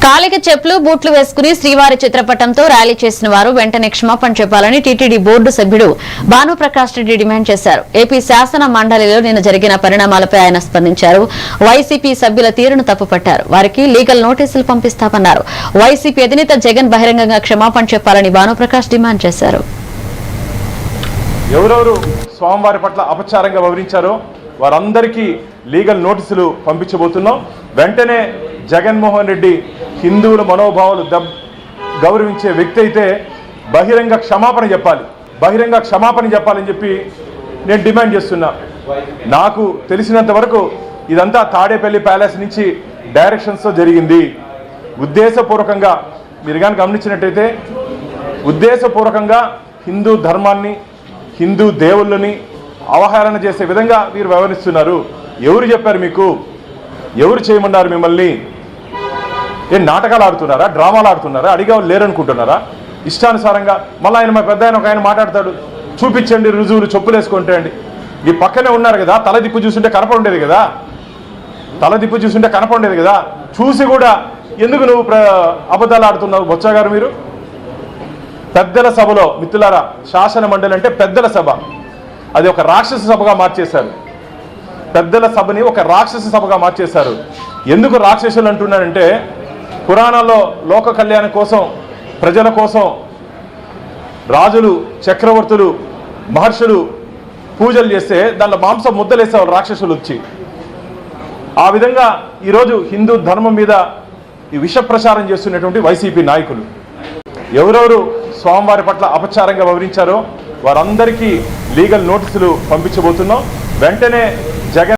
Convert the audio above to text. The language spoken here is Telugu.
కాలికి చెప్పులు బూట్లు వేసుకుని శ్రీవారి చిత్రపటంతో ర్యాలీ చేసిన వారు వెంటనే క్షమాపణ చెప్పాలని టీటీడీ బోర్డు సభ్యుడు భానుప్రకాష్ రెడ్డి డిమాండ్ చేశారు. ఏపీ శాసన మండలిలో నిన్న జరిగిన పరిణామాలపై ఆయన స్పందించారు. వైసీపీ సభ్యుల తీరును తప్పుపట్టారు. వారికి లీగల్ నోటీసులు పంపిస్తామన్నారు. వైసీపీ అధినేత జగన్ బహిరంగంగా క్షమాపణ చెప్పాలని భానుప్రకాష్ డిమాండ్ చేశారు. ఎవరెవరు స్వామివారి పట్ల అపచారంగా వివరించారో వారందరికీ లీగల్ నోటీసులు పంపించబోతున్నాం. వెంటనే జగన్మోహన్ రెడ్డి హిందువుల మనోభావాలు గౌరవించే వ్యక్తి అయితే బహిరంగ క్షమాపణ చెప్పాలని చెప్పి నేను డిమాండ్ చేస్తున్నా. నాకు తెలిసినంత వరకు ఇదంతా తాడేపల్లి ప్యాలెస్ నుంచి డైరెక్షన్స్తో జరిగింది. ఉద్దేశపూర్వకంగా మీరు కానీ గమనించినట్టయితే ఉద్దేశపూర్వకంగా హిందూ ధర్మాన్ని హిందూ దేవుళ్ళని అవహేళన చేసే విధంగా మీరు వ్యవహరిస్తున్నారు. ఎవరు చెప్పారు మీకు? ఎవరు చేయమన్నారు మిమ్మల్ని? ఏం నాటకాలు ఆడుతున్నారా, డ్రామాలు ఆడుతున్నారా? అడిగే వాళ్ళు లేరనుకుంటున్నారా? ఇష్టానుసారంగా మళ్ళీ ఆయన మా పెద్ద ఒక ఆయన మాట్లాడతాడు, చూపించండి రుజువులు, చెప్పులు వేసుకుంటే అండి. ఈ పక్కనే ఉన్నారు కదా, తల దిప్పు చూస్తుంటే కనపడుండేది కదా, చూసి కూడా ఎందుకు నువ్వు అబద్ధాలు ఆడుతున్నావు బొత్స గారు? మీరు పెద్దల సభలో మిత్రులారా, శాసన మండలి అంటే పెద్దల సభ, అది ఒక రాక్షస సభగా మార్చేశారు. పెద్దల సభని ఒక రాక్షస సభగా మార్చేశారు. ఎందుకు రాక్షసులు అంటున్నారంటే, పురాణాల్లో లోక కళ్యాణం కోసం, ప్రజల కోసం రాజులు, చక్రవర్తులు, మహర్షులు పూజలు చేస్తే దాంట్లో మాంసం ముద్దలేసేవాళ్ళు రాక్షసులు వచ్చి. ఆ విధంగా ఈరోజు హిందూ ధర్మం మీద ఈ విష ప్రచారం చేస్తున్నటువంటి వైసీపీ నాయకులు ఎవరెవరు స్వామివారి పట్ల అపచారంగా వివరించారో వారందరికీ లీగల్ నోటీసులు పంపించబోతున్నాం. వెంటనే జగన్